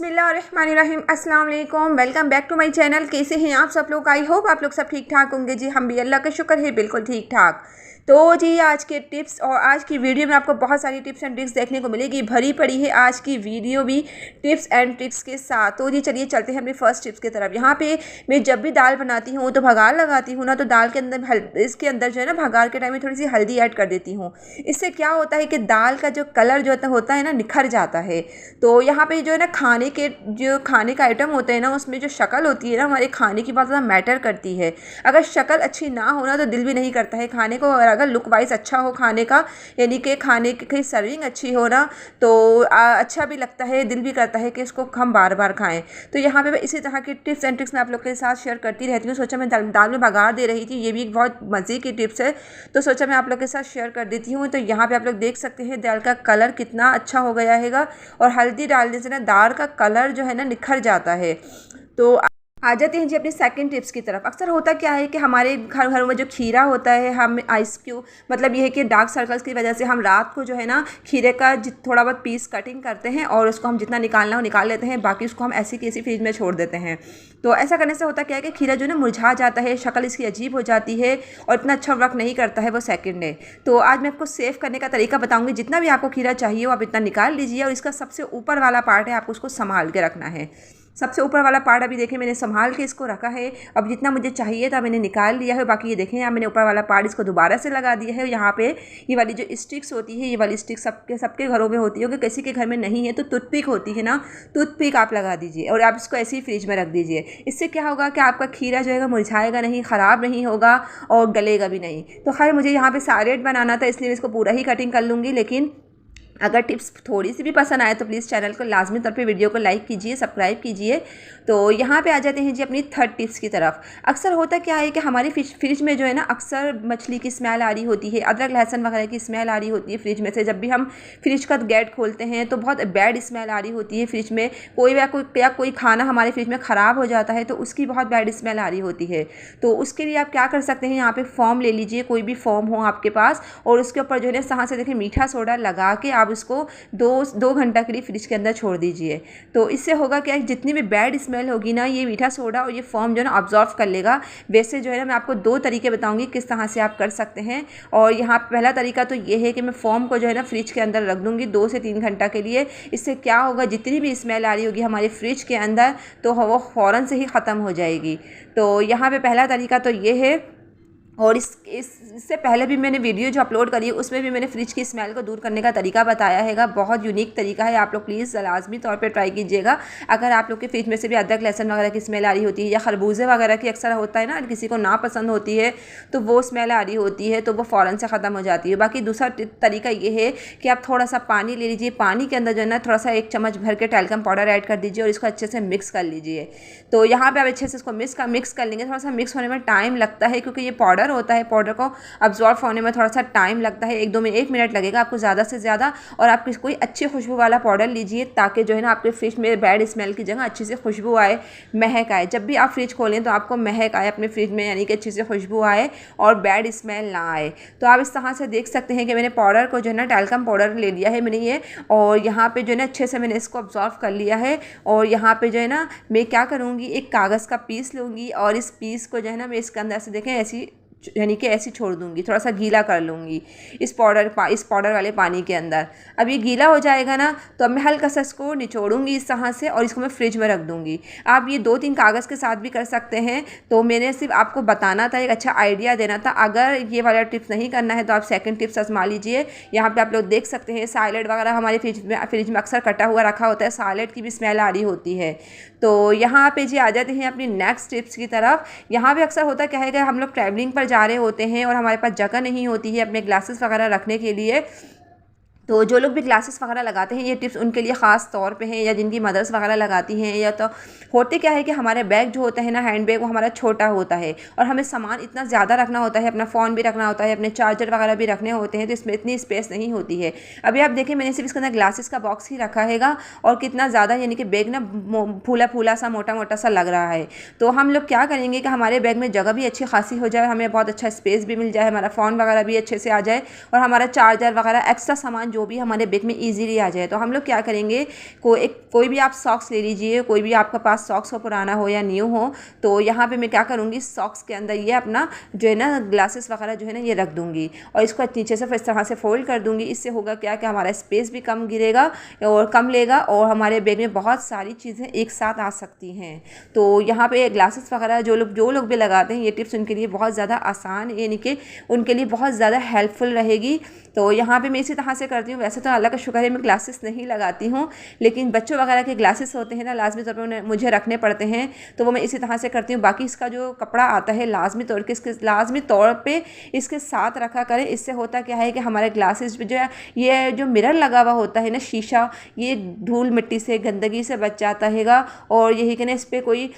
बिस्मिल्लाहिर्रहमानिर्रहीम अस्सलाम वालेकुम। Welcome back to my channel. कैसे हैं आप सब लोग? आई होप आप लोग सब ठीक ठाक होंगे। जी हम भी अल्लाह का शुक्र है बिल्कुल ठीक ठाक। तो जी आज के टिप्स और आज की वीडियो में आपको बहुत सारी टिप्स एंड ट्रिक्स देखने को मिलेगी। भरी पड़ी है आज की वीडियो भी टिप्स एंड ट्रिक्स के साथ। तो जी चलिए चलते हैं अपनी फर्स्ट टिप्स की तरफ। यहाँ पे मैं जब भी दाल बनाती हूँ तो भगार लगाती हूँ ना, तो दाल के अंदर इसके अंदर जो है ना भगार के टाइम में थोड़ी सी हल्दी ऐड कर देती हूँ। इससे क्या होता है कि दाल का जो कलर जो होता है ना निखर जाता है। तो यहाँ पे जो है ना खाने का आइटम होते हैं ना, उसमें जो शक्ल होती है ना हमारे खाने की बहुत ज़्यादा मैटर करती है। अगर शक्ल अच्छी ना हो ना तो दिल भी नहीं करता है खाने को। और अगर लुक वाइज अच्छा हो खाने का, यानी कि खाने की सर्विंग अच्छी हो ना, तो अच्छा भी लगता है, दिल भी करता है कि इसको हम बार बार खाएं। तो यहाँ पे इसी तरह की टिप्स एंड ट्रिक्स मैं आप लोग के साथ शेयर करती रहती हूँ। सोचा मैं दाल में बघार दे रही थी, ये भी एक बहुत मज़े की टिप्स है, तो सोचा मैं आप लोग के साथ शेयर कर देती हूँ। तो यहाँ पे आप लोग देख सकते हैं दाल का कलर कितना अच्छा हो गया है, और हल्दी डालने से ना दाल का कलर जो है ना निखर जाता है। तो आ जाते हैं जी अपनी सेकंड टिप्स की तरफ। अक्सर होता क्या है कि हमारे घरों में जो खीरा होता है, हम आइस क्यूब मतलब ये है कि डार्क सर्कल्स की वजह से हम रात को जो है ना खीरे का थोड़ा बहुत पीस कटिंग करते हैं और उसको हम जितना निकालना हो निकाल लेते हैं, बाकी उसको हम ऐसी की ऐसी फ्रिज में छोड़ देते हैं। तो ऐसा करने से होता क्या है कि खीरा जो है ना मुरझा जाता है, शक्ल इसकी अजीब हो जाती है और इतना अच्छा वर्क नहीं करता है वो सेकंड है। तो आज मैं आपको सेव करने का तरीका बताऊंगी। जितना भी आपको खीरा चाहिए वो आप इतना निकाल लीजिए, और इसका सबसे ऊपर वाला पार्ट है आपको उसको संभाल के रखना है। सबसे ऊपर वाला पार्ट अभी देखिए मैंने संभाल के इसको रखा है। अब जितना मुझे चाहिए था मैंने निकाल लिया है। बाकी ये देखें यहाँ मैंने ऊपर वाला पार्ट इसको दोबारा से लगा दिया है। यहाँ पे ये वाली जो स्टिक्स होती है, ये वाली स्टिक सबके घरों में होती है, कि किसी के घर में नहीं है तो टूथपिक होती है ना, टूथपिक आप लगा दीजिए और आप इसको ऐसे ही फ्रिज में रख दीजिए। इससे क्या होगा कि आपका खीरा जो है मुरझाएगा नहीं, ख़राब नहीं होगा और गलेगा भी नहीं। तो खैर मुझे यहाँ पर सैलेड बनाना था, इसलिए मैं इसको पूरा ही कटिंग कर लूँगी। लेकिन अगर टिप्स थोड़ी सी भी पसंद आए तो प्लीज़ चैनल को लाजमी तौर पे वीडियो को लाइक कीजिए, सब्सक्राइब कीजिए। तो यहाँ पे आ जाते हैं जी अपनी थर्ड टिप्स की तरफ। अक्सर होता क्या है कि हमारी फ्रिज में जो है ना अक्सर मछली की स्मेल आ रही होती है, अदरक लहसुन वगैरह की स्मेल आ रही होती है फ्रिज में से। जब भी हम फ्रिज का गेट खोलते हैं तो बहुत बैड स्मेल आ रही होती है फ्रिज में। कोई खाना हमारे फ्रिज में ख़राब हो जाता है तो उसकी बहुत बैड स्मेल आ रही होती है। तो उसके लिए आप क्या कर सकते हैं, यहाँ पर फॉर्म ले लीजिए, कोई भी फॉर्म हो आपके पास, और उसके ऊपर जो है ना यहाँ से देखिए मीठा सोडा लगा के आप इसको दो घंटा के लिए फ्रिज के अंदर छोड़ दीजिए। तो इससे होगा क्या, जितनी भी बैड स्मेल होगी ना ये मीठा सोडा और ये फॉर्म जो है ना ऑब्जॉर्व कर लेगा। वैसे जो है ना मैं आपको दो तरीके बताऊंगी किस तरह से आप कर सकते हैं। और यहाँ पहला तरीका तो ये है कि मैं फॉर्म को जो है ना फ्रिज के अंदर रख दूँगी 2 से 3 घंटा के लिए। इससे क्या होगा, जितनी भी स्मेल आ रही होगी हमारे फ्रिज के अंदर तो वो फ़ौरन से ही ख़त्म हो जाएगी। तो यहाँ पे पहला तरीका तो ये है। और इससे पहले भी मैंने वीडियो जो अपलोड करी है उसमें भी मैंने फ्रिज की स्मेल को दूर करने का तरीका बताया है। बहुत यूनिक तरीका है, आप लोग प्लीज़ लाजमी तौर पे ट्राई कीजिएगा। अगर आप लोग के फ्रिज में से भी अदरक लहसुन वगैरह की स्मेल आ रही होती है, या खरबूजे वगैरह की अक्सर होता है ना किसी को ना पसंद होती है, तो वो स्मेल आ रही होती है तो वो फ़ौरन से ख़त्म हो जाती है। बाकी दूसरा तरीका ये है कि आप थोड़ा सा पानी ले लीजिए, पानी के अंदर जो है ना थोड़ा सा 1 चम्मच भर के टैल्कम पाउडर ऐड कर दीजिए और इसको अच्छे से मिक्स कर लीजिए। तो यहाँ पर आप अच्छे से इसको मिक्स कर लेंगे। थोड़ा सा मिक्स होने में टाइम लगता है क्योंकि ये पाउडर होता है, पाउडर अब्जॉर्ब होने में थोड़ा सा टाइम लगता है, 1 मिनट लगेगा आपको ज़्यादा से ज़्यादा। और आप कोई अच्छी खुशबू वाला पाउडर लीजिए ताकि जो है ना आपके फ्रिज में बैड स्मेल की जगह अच्छी से खुशबू आए, महक आए। जब भी आप फ्रिज खोलें तो आपको महक आए अपने फ्रिज में, यानी कि अच्छी से खुशबू आए और बैड स्मेल ना आए। तो आप इस तरह से देख सकते हैं कि मैंने पाउडर को जो है ना टैल्कम पाउडर ले लिया है मैंने ये, और यहाँ पे जो है ना अच्छे से मैंने इसको अब्जॉर्व कर लिया है। और यहाँ पे जो है ना मैं क्या करूँगी, एक कागज़ का पीस लूँगी और इस पीस को जो है ना मैं इसके अंदर से देखें ऐसी यानी कि ऐसी छोड़ दूंगी, थोड़ा सा गीला कर लूँगी इस पाउडर वाले पानी के अंदर। अब ये गीला हो जाएगा ना तो अब मैं हल्का सा इसको निचोड़ूंगी इस तरह से और इसको मैं फ्रिज में रख दूंगी। आप ये 2-3 कागज़ के साथ भी कर सकते हैं। तो मैंने सिर्फ आपको बताना था, एक अच्छा आइडिया देना था। अगर ये वाला टिप्स नहीं करना है तो आप सेकंड टिप्स आजमा लीजिए। यहाँ पे आप लोग देख सकते हैं सैलेड वगैरह हमारे फ्रिज में अक्सर कटा हुआ रखा होता है, सैलेड की भी स्मेल आ रही होती है। तो यहाँ पे जी आ जाते हैं अपनी नेक्स्ट टिप्स की तरफ। यहाँ पे अक्सर होता क्या है कि हम लोग ट्रैवलिंग पर जा रहे होते हैं और हमारे पास जगह नहीं होती है अपने ग्लासेस वगैरह रखने के लिए। तो जो लोग भी ग्लासेस वगैरह लगाते हैं ये टिप्स उनके लिए ख़ास तौर पे हैं, या जिनकी मदर्स वगैरह लगाती हैं। या तो होते क्या है कि हमारे बैग जो होता है ना, हैंड बैग, वो हमारा छोटा होता है और हमें सामान इतना ज़्यादा रखना होता है, अपना फ़ोन भी रखना होता है, अपने चार्जर वगैरह भी रखने होते हैं, तो इसमें इतनी स्पेस नहीं होती है। अभी आप देखें मैंने सिर्फ इसके अंदर ग्लासेस का बॉक्स ही रखा हैगा और कितना ज़्यादा, यानी कि बैग ना फूला फूला सा मोटा मोटा सा लग रहा है। तो हम लोग क्या करेंगे कि हमारे बैग में जगह भी अच्छी खासी हो जाए, हमें बहुत अच्छा स्पेस भी मिल जाए, हमारा फ़ोन वगैरह भी अच्छे से आ जाए और हमारा चार्जर वगैरह एक्स्ट्रा सामान जो भी हमारे बैग में ईजीली आ जाए। तो हम लोग क्या करेंगे, कोई भी आप सॉक्स ले लीजिए, कोई भी आपका पास सॉक्स हो, पुराना हो या न्यू हो। तो यहाँ पे मैं क्या करूँगी, सॉक्स के अंदर ये अपना जो है ना ग्लासेस वगैरह जो है ना ये रख दूँगी और इसको नीचे से इस तरह से फोल्ड कर दूँगी। इससे होगा क्या कि हमारा स्पेस भी कम गिरेगा और कम लेगा और हमारे बैग में बहुत सारी चीज़ें एक साथ आ सकती हैं। तो यहाँ पे ग्लासेस वगैरह जो लोग भी लगाते हैं, ये टिप्स उनके लिए बहुत ज़्यादा आसान, यानी कि उनके लिए बहुत ज़्यादा हेल्पफुल रहेगी। तो यहाँ पे मैं इसी तरह से करती हूँ। वैसे तो अल्लाह का शुक्र है मैं ग्लासेस नहीं लगाती हूँ, लेकिन बच्चों वगैरह के ग्लासेस होते हैं ना, लाजमी तौर पर मुझे रखने पड़ते हैं, तो वो मैं इसी तरह से करती हूँ। बाकी इसका जो कपड़ा आता है लाजमी तौर पे इसके साथ रखा करें। इससे होता क्या है कि हमारे ग्लासेस जो है, ये जो मिरर लगा हुआ होता है ना शीशा, ये धूल मिट्टी से गंदगी से बच जाता हैगा और यही कि ना इस पर कोई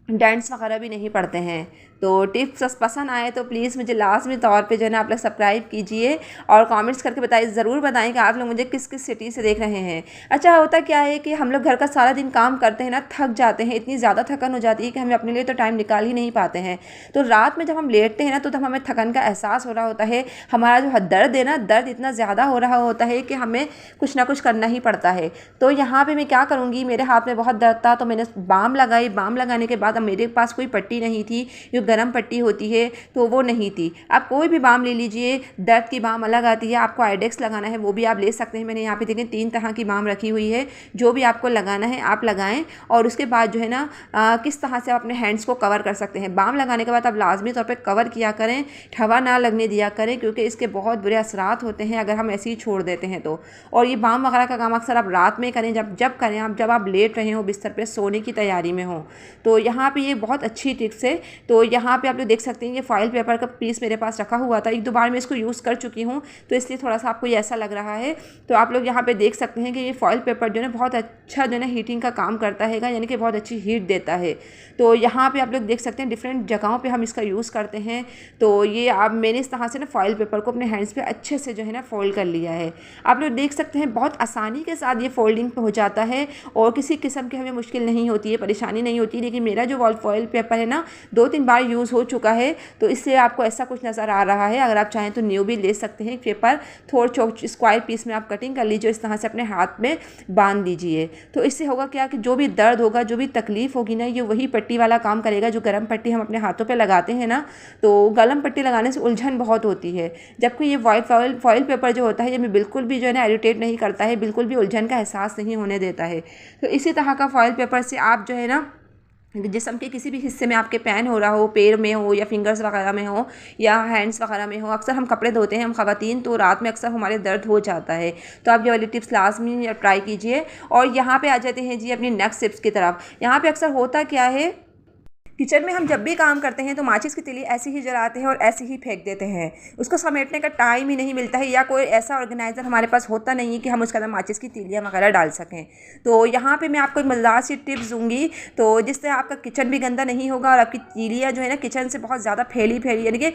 डेंट्स वगैरह भी नहीं पड़ते हैं। तो टिप्स पसंद आए तो प्लीज़ मुझे लाजमी तौर पे जो है ना आप लोग सब्सक्राइब कीजिए और कमेंट्स करके बताइए, ज़रूर बताएं कि आप लोग मुझे किस किस सिटी से देख रहे हैं। अच्छा, होता क्या है कि हम लोग घर का सारा दिन काम करते हैं ना, थक जाते हैं, इतनी ज़्यादा थकन हो जाती है कि हमें अपने लिए तो टाइम निकाल ही नहीं पाते हैं। तो रात में जब हम लेटते हैं ना, तो तब हमें थकन का एहसास हो रहा होता है। हमारा जो दर्द है ना, दर्द इतना ज़्यादा हो रहा होता है कि हमें कुछ ना कुछ करना ही पड़ता है। तो यहाँ पर मैं क्या करूँगी, मेरे हाथ में बहुत दर्द था तो मैंने बाम लगाई। बाम लगाने के बाद अब मेरे पास कोई पट्टी नहीं थी, जो गर्म पट्टी होती है तो वो नहीं थी। आप कोई भी बाम ले लीजिए, दर्द की बाम अलग आती है, आपको आइडेक्स लगाना है वो भी आप ले सकते हैं। मैंने यहाँ पे देखें 3 तरह की बाम रखी हुई है, जो भी आपको लगाना है आप लगाएं। और उसके बाद जो है ना किस तरह से आप अपने हैंड्स को कवर कर सकते हैं। बाम लगाने के बाद आप लाजमी तौर पर कवर किया करें, हवा ना लगने दिया करें, क्योंकि इसके बहुत बुरे असरात होते हैं अगर हम ऐसे ही छोड़ देते हैं तो। और ये बाम वगैरह का काम अक्सर आप रात में करें, जब करें आप, जब आप लेट रहे हो बिस्तर पर सोने की तैयारी में हो। तो यहाँ पर ये बहुत अच्छी टिप्स है। तो यहाँ पर आप लोग देख सकते हैं ये फॉइल पेपर का पीस मेरे पास रखा हुआ था, 1-2 बार मैं इसको यूज़ कर चुकी हूँ, तो इसलिए थोड़ा सा आपको ये ऐसा लग रहा है। तो आप लोग यहाँ पे देख सकते हैं कि ये फॉइल पेपर जो है ना बहुत अच्छा जो है ना हीटिंग का काम करता है, यानी कि बहुत अच्छी हीट देता है। तो यहाँ पे आप लोग देख सकते हैं डिफरेंट जगहों पे हम इसका यूज़ करते हैं। तो ये मैंने इस तरह से ना फॉइल पेपर को अपने हैंड्स पे अच्छे से जो है ना फोल्ड कर लिया है। आप लोग देख सकते हैं बहुत आसानी के साथ ये फोल्डिंग हो जाता है और किसी किस्म की हमें मुश्किल नहीं होती है, परेशानी नहीं होती। लेकिन मेरा जो फॉइल पेपर है ना 2-3 बार यूज़ हो चुका है, तो इससे आपको ऐसा कुछ नज़र आ रहा है। अगर आप चाहें तो न्यू भी ले सकते हैं। पेपर थोड़ा स्क्वायर पीस में आप कटिंग कर लीजिए, इस तरह से अपने हाथ में बांध दीजिए। तो इससे होगा क्या कि जो भी दर्द होगा, जो भी तकलीफ़ होगी ना, ये वही पट्टी वाला काम करेगा जो गर्म पट्टी हम अपने हाथों पे लगाते हैं ना। तो गर्म पट्टी लगाने से उलझन बहुत होती है, जबकि ये फॉइल पेपर जो होता है ये बिल्कुल भी जो है ना इरिटेट नहीं करता है, बिल्कुल भी उलझन का एहसास नहीं होने देता है। तो इसी तरह का फॉइल पेपर से आप जो है ना जिस्म के किसी भी हिस्से में आपके पेन हो रहा हो, पैर में हो या फिंगर्स वगैरह में हो या हैंड्स वगैरह में हो, अक्सर हम कपड़े धोते हैं हम ख़वातीन, तो रात में अक्सर हमारे दर्द हो जाता है। तो आप ये वाली टिप्स लाजमी ट्राई कीजिए। और यहाँ पे आ जाते हैं जी अपनी नेक्स्ट टिप्स की तरफ। यहाँ पे अक्सर होता क्या है, किचन में हम जब भी काम करते हैं तो माचिस की तीली ऐसे ही जलाते हैं और ऐसे ही फेंक देते हैं, उसको समेटने का टाइम ही नहीं मिलता है, या कोई ऐसा ऑर्गेनाइज़र हमारे पास होता नहीं है कि हम उसके अंदर माचिस की तीलियाँ वगैरह डाल सकें। तो यहाँ पे मैं आपको एक मज़ेदार सी टिप्स दूँगी, तो जिससे आपका किचन भी गंदा नहीं होगा और आपकी तीलियाँ जो है ना किचन से बहुत ज़्यादा फैली यानी कि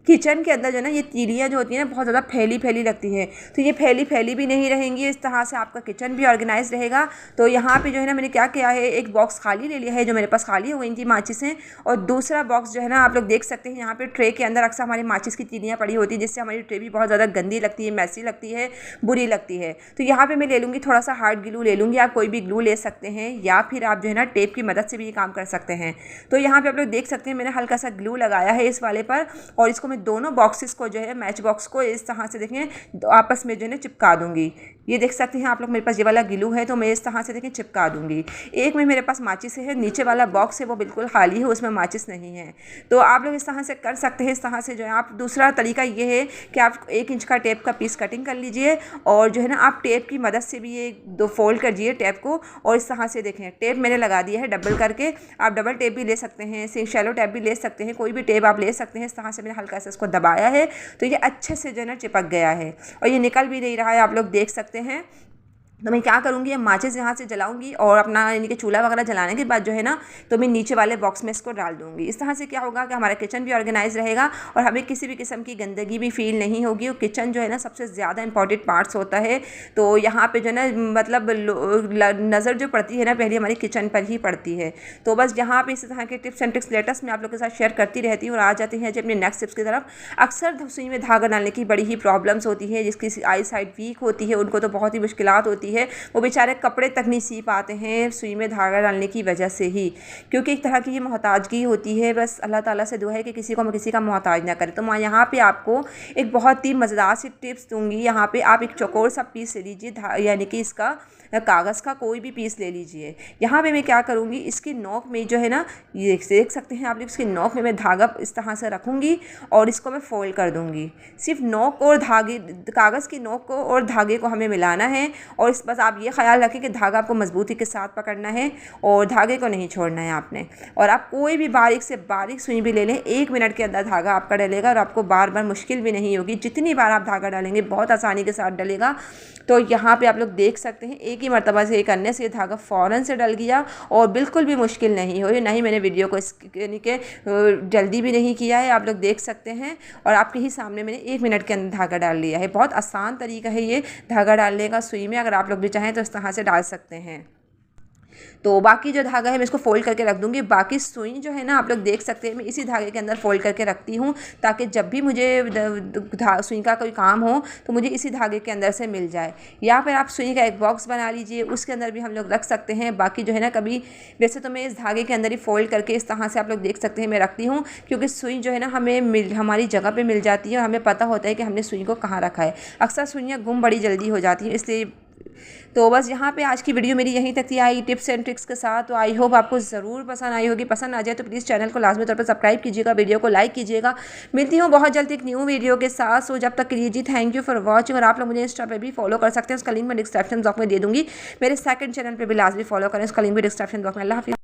किचन के अंदर जो है ना ये तीलियाँ जो होती हैं ना बहुत ज़्यादा फैली लगती हैं, तो ये फैली भी नहीं रहेंगी। इस तरह से आपका किचन भी ऑर्गेनाइज रहेगा। तो यहाँ पे जो है ना मैंने क्या किया है, एक बॉक्स खाली ले लिया है जो मेरे पास खाली हो गई थी माचिस हैं, और दूसरा बॉक्स जो है ना आप लोग देख सकते हैं यहाँ पे ट्रे के अंदर अक्सर हमारी माचिस की तीलियाँ पड़ी होती है, जिससे हमारी ट्रे भी बहुत ज़्यादा गंदी लगती है, मैसी लगती है, बुरी लगती है। तो यहाँ पर मैं ले लूँगी थोड़ा सा हार्ड ग्लू ले लूँगी, आप कोई भी ग्लू ले सकते हैं या फिर आप जो है ना टेप की मदद से भी ये काम कर सकते हैं। तो यहाँ पर आप लोग देख सकते हैं मैंने हल्का सा ग्लू लगाया है इस वाले पर, और इसको मैं दोनों बॉक्सेस को जो है मैच बॉक्स को इस तरह से देखें आपस में जो है ना चिपका दूंगी। ये देख सकते हैं आप लोग मेरे पास ये वाला ग्लू है, तो मैं इस तरह से देखें चिपका दूंगी। एक में मेरे पास माचिस है, नीचे वाला बॉक्स है वो बिल्कुल खाली है, उसमें माचिस नहीं है। तो आप लोग इस तरह से कर सकते हैं। इस तरह से जो है आप, दूसरा तरीका ये है कि आप 1 इंच का टेप का पीस कटिंग कर लीजिए और जो है ना आप टेप की मदद से भी ये 2 फोल्ड कर दीजिए टेप को, और इस तरह से देखें टेप मैंने लगा दिया है डबल करके। आप डबल टेप भी ले सकते हैं, शैलो टेप भी ले सकते हैं, कोई भी टेप आप ले सकते हैं। इस तरह से मैंने हल्का सा इसको दबाया है तो ये अच्छे से जो है ना चिपक गया है और ये निकल भी नहीं रहा है, आप लोग देख सकते हैं। तो मैं क्या करूँगी, अब माचिस यहाँ से जलाऊँगी और अपना यानी कि चूल्हा वगैरह जलाने के बाद जो है ना, तो मैं नीचे वाले बॉक्स में इसको डाल दूँगी। इस तरह से क्या होगा कि हमारा किचन भी ऑर्गेनाइज रहेगा और हमें किसी भी किस्म की गंदगी भी फील नहीं होगी। और किचन जो है ना सबसे ज़्यादा इंपॉर्टेंट पार्ट्स होता है, तो यहाँ पे जो है ना मतलब नज़र जो पड़ती है ना पहले हमारी किचन पर ही पड़ती है। तो बस यहाँ पे इस तरह के टिप्स एंड ट्रिक्स लेटेस्ट मैं आप लोग के साथ शेयर करती रहती हूँ। और आ जाते हैं जो अपने नेक्स्ट टिप्स की तरफ। अक्सर सुई में धागा डालने की बड़ी ही प्रॉब्लम्स होती है, जिसकी आई साइड वीक होती है उनको तो बहुत ही मुश्किलात होती है, वो बेचारे कपड़े तक नहीं सी पाते हैं सुई में धागा डालने की वजह से ही, क्योंकि एक तरह की ये मोहताजगी होती है। बस अल्लाह ताला से दुआ है कि किसी को मैं किसी का मोहताज ना करे। तो मैं यहाँ पे आपको एक बहुत ही मज़ेदार सी टिप्स दूंगी। यहाँ पे आप एक चौकोर सा पीस ले लीजिए, यानी कि इसका कागज़ का कोई भी पीस ले लीजिए। यहाँ पे मैं क्या करूँगी, इसकी नोक में जो है ना, ये देख सकते हैं आप लोग, इसकी नोक में मैं धागा इस तरह से रखूँगी और इसको मैं फोल्ड कर दूँगी। सिर्फ नोक और धागे, कागज़ की नोक को और धागे को हमें मिलाना है। और इस बस आप ये ख्याल रखें कि धागा आपको मजबूती के साथ पकड़ना है और धागे को नहीं छोड़ना है आपने। और आप कोई भी बारीक से बारीक सुई भी ले लें, 1 मिनट के अंदर धागा आपका डलेगा और आपको बार बार मुश्किल भी नहीं होगी। जितनी बार आप धागा डालेंगे बहुत आसानी के साथ डलेगा। तो यहाँ पे आप लोग देख सकते हैं एक ही मरतबा से ये करने से धागा फ़ौरन से डल गया और बिल्कुल भी मुश्किल नहीं हुई। ना ही मैंने वीडियो को यानी कि जल्दी भी नहीं किया है, आप लोग देख सकते हैं। और आपके ही सामने मैंने 1 मिनट के अंदर धागा डाल लिया है। बहुत आसान तरीका है ये धागा डालने का सुई में, अगर आप लोग भी चाहें तो इस तरह से डाल सकते हैं। तो बाकी जो धागा है मैं इसको फोल्ड करके रख दूँगी। बाकी सुई जो है ना आप लोग देख सकते हैं मैं इसी धागे के अंदर फोल्ड करके रखती हूँ, ताकि जब भी मुझे सुई का कोई काम हो तो मुझे इसी धागे के अंदर से मिल जाए। या फिर आप सुई का एक बॉक्स बना लीजिए, उसके अंदर भी हम लोग रख सकते हैं। बाकी जो है ना कभी वैसे तो मैं इस धागे के अंदर ही फोल्ड करके इस तरह से आप लोग देख सकते हैं मैं रखती हूँ, क्योंकि सुई जो है ना हमें हमारी जगह पर मिल जाती है और हमें पता होता है कि हमने सुई को कहाँ रखा है। अक्सर सुइयाँ गुम बड़ी जल्दी हो जाती हैं, इसलिए तो बस यहाँ पे आज की वीडियो मेरी यहीं तक थी आई टिप्स एंड ट्रिक्स के साथ। तो आई होप आपको ज़रूर पसंद आई होगी। पसंद आ जाए तो प्लीज़ चैनल को लाजमी तौर पर सब्सक्राइब कीजिएगा, वीडियो को लाइक कीजिएगा। मिलती हूँ बहुत जल्द एक न्यू वीडियो के साथ। सो जब तक के लिए जी थैंक यू फॉर वॉचिंग। और आप लोग मुझे इंस्टा पे भी फॉलो कर सकते हैं, उसका लिंक मैं डिस्क्रिप्शन बॉक्स में दे दूँगी। मेरे सेकंड चैनल पर भी लाजमी फॉलो करें, उसका लिंक भी डिस्क्रिप्शन बॉक्स में। अल्लाह हाफ़िज़।